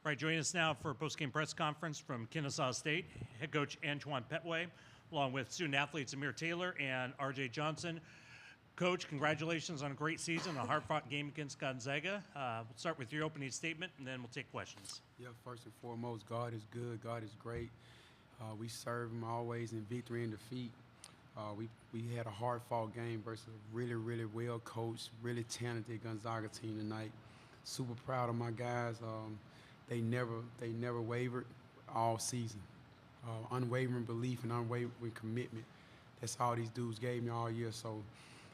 All right, joining us now for a post-game press conference from Kennesaw State, head coach Antoine Pettway, along with student athletes Amir Taylor and RJ Johnson. Coach, congratulations on a great season, a hard-fought game against Gonzaga. We'll start with your opening statement, and then we'll take questions. Yeah, first and foremost, God is good. God is great. We serve Him always in victory and defeat. We had a hard-fought game versus a really, really well-coached, really talented Gonzaga team tonight. Super proud of my guys. They never wavered all season. Unwavering belief and unwavering commitment. That's all these dudes gave me all year. So,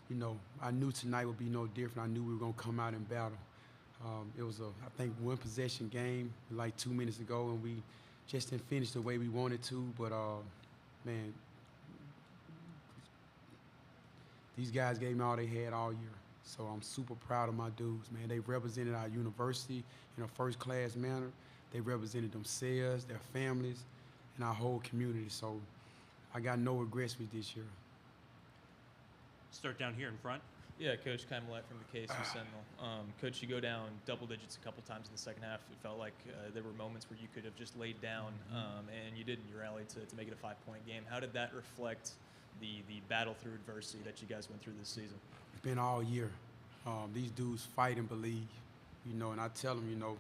you know, I knew tonight would be no different. I knew we were going to come out and battle. It was I think, one possession game like 2 minutes ago, and we just didn't finish the way we wanted to. But, man, these guys gave me all they had all year. So I'm super proud of my dudes, man. They represented our university in a first-class manner. They represented themselves, their families, and our whole community. So I got no regrets with this year. Start down here in front. Yeah, Coach Kyle from the KSU Sentinel. Coach, you go down double digits a couple times in the second half. It felt like there were moments where you could have just laid down, and you didn't. You rallied to make it a 5-point game. How did that reflect the battle through adversity that you guys went through this season? It's been all year. These dudes fight and believe, you know, and I tell them, you know,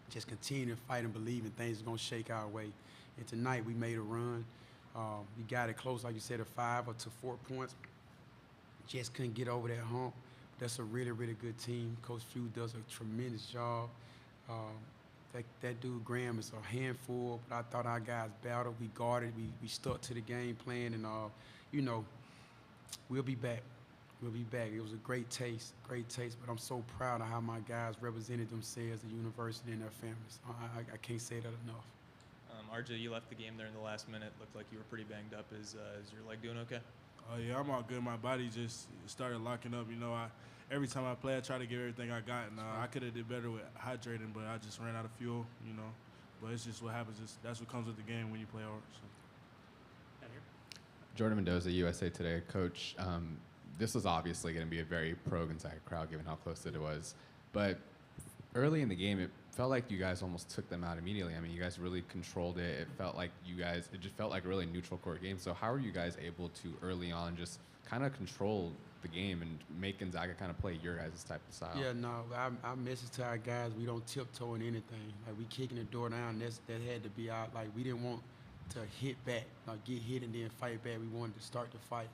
just continue to fight and believe, and things are going to shake our way. And tonight we made a run. We got it close, like you said, to 5 or to 4 points. Just couldn't get over that hump. That's a really, really good team. Coach Few does a tremendous job. That dude Graham is a handful, but I thought our guys battled. We guarded. We stuck to the game plan, and, you know, we'll be back. We'll be back. It was a great taste, but I'm so proud of how my guys represented themselves, the university, and their families. I can't say that enough. RJ, you left the game there in the last minute. Looked like you were pretty banged up. Is your leg doing okay? Yeah, I'm all good. My body just started locking up. You know, every time I play, I try to give everything I got, and I could have did better with hydrating, but I just ran out of fuel, you know. But it's just what happens. That's what comes with the game when you play hard. So. Down here. Jordan Mendoza, USA Today. Coach, this was obviously going to be a very pro-Gonzaga crowd given how close it was. But early in the game, it felt like you guys almost took them out immediately. I mean, you guys really controlled it. It felt like it just felt like a really neutral court game. So how are you guys able to early on just kind of control the game and make Gonzaga kind of play your guys' type of style? Yeah, no, our message to our guys, we don't tiptoe in anything. Like, we kicking the door down, that had to be out. Like, we didn't want to hit back, like get hit and then fight back. We wanted to start the fight.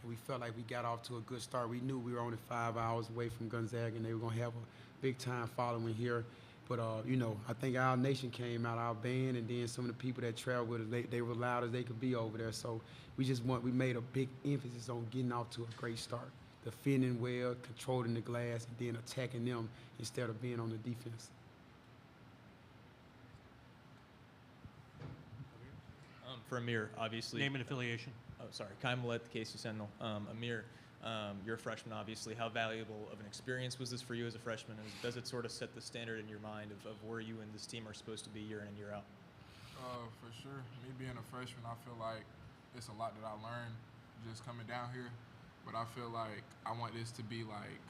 And we felt like we got off to a good start. We knew we were only 5 hours away from Gonzaga, and they were going to have a big-time following here. But, you know, I think our nation came out, our band, and then some of the people that traveled with us, they were loud as they could be over there. So we made a big emphasis on getting off to a great start, defending well, controlling the glass, and then attacking them instead of being on the defense. For Amir, obviously. Name and affiliation. Oh, sorry. Kai Millett, the KSU Sentinel. Amir, you're a freshman, obviously. How valuable of an experience was this for you as a freshman? And does it sort of set the standard in your mind of where you and this team are supposed to be year in and year out? For sure. Me being a freshman, I feel like it's a lot that I learned just coming down here. But I feel like I want this to be like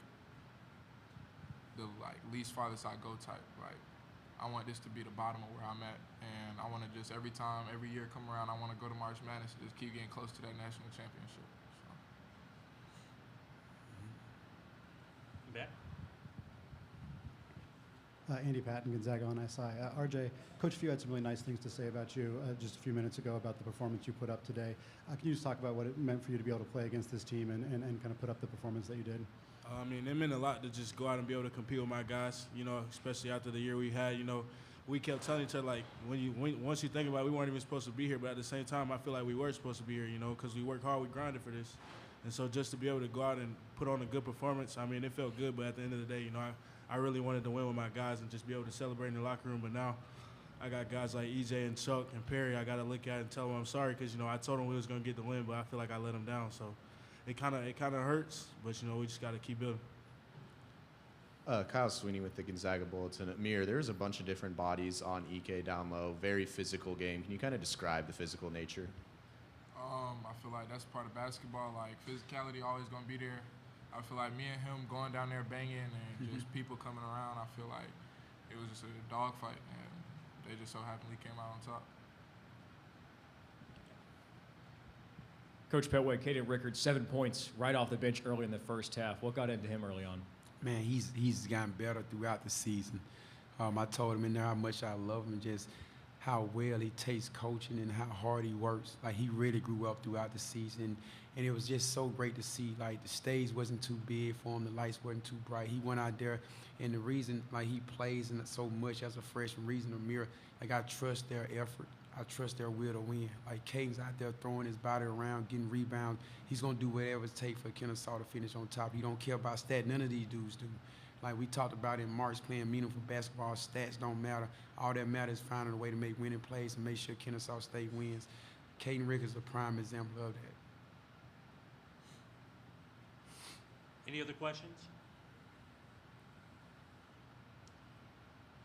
the least farthest I go type. Like, I want this to be the bottom of where I'm at, and I want to just every year come around, I want to go to March Madness and just keep getting close to that national championship. Back. Andy Patton, Gonzaga on SI. RJ, Coach Few had some really nice things to say about you just a few minutes ago about the performance you put up today. Can you just talk about what it meant for you to be able to play against this team and kind of put up the performance that you did? I mean, it meant a lot to just go out and be able to compete with my guys, you know, especially after the year we had. You know, we kept telling each other, like, once you think about it, we weren't even supposed to be here, but at the same time, I feel like we were supposed to be here, you know, because we worked hard, we grinded for this. And so just to be able to go out and put on a good performance, I mean, it felt good, but at the end of the day, you know, I really wanted to win with my guys and just be able to celebrate in the locker room. But now I got guys like EJ and Chuck and Perry I got to look at and tell them I'm sorry because, you know, I told them we was going to get the win, but I feel like I let them down. So it kind of hurts, but, you know, we just got to keep building. Kyle Sweeney with the Gonzaga Bulletin. Amir, there's a bunch of different bodies on EK down low, very physical game. Can you kind of describe the physical nature? I feel like that's part of basketball. Like, physicality always going to be there. I feel like me and him going down there banging and just people coming around, I feel like it was just a dogfight, and they just so happily came out on top. Coach Pettway, Caden Rickard, 7 points right off the bench early in the first half. What got into him early on? Man, he's gotten better throughout the season. I told him in there how much I love him and just how well he takes coaching and how hard he works. Like, he really grew up throughout the season. And it was just so great to see, like, the stage wasn't too big for him, the lights wasn't too bright. He went out there, and the reason, like, he plays in it so much as a freshman, reason Amir, like, I trust their effort. I trust their will to win. Like, Caden's out there throwing his body around, getting rebounds. He's going to do whatever it takes for Kennesaw to finish on top. He don't care about stats. None of these dudes do. Like we talked about in March, playing meaningful basketball, stats don't matter. All that matters is finding a way to make winning plays and make sure Kennesaw State wins. Caden Rickard's a prime example of that. Any other questions?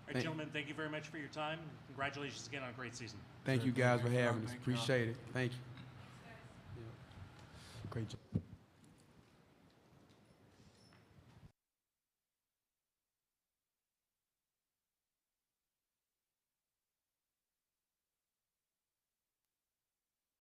All right, gentlemen, thank you very much for your time. Congratulations again on a great season. Thank you guys for having us. Thank y'all. Appreciate it. Thank you. Great job.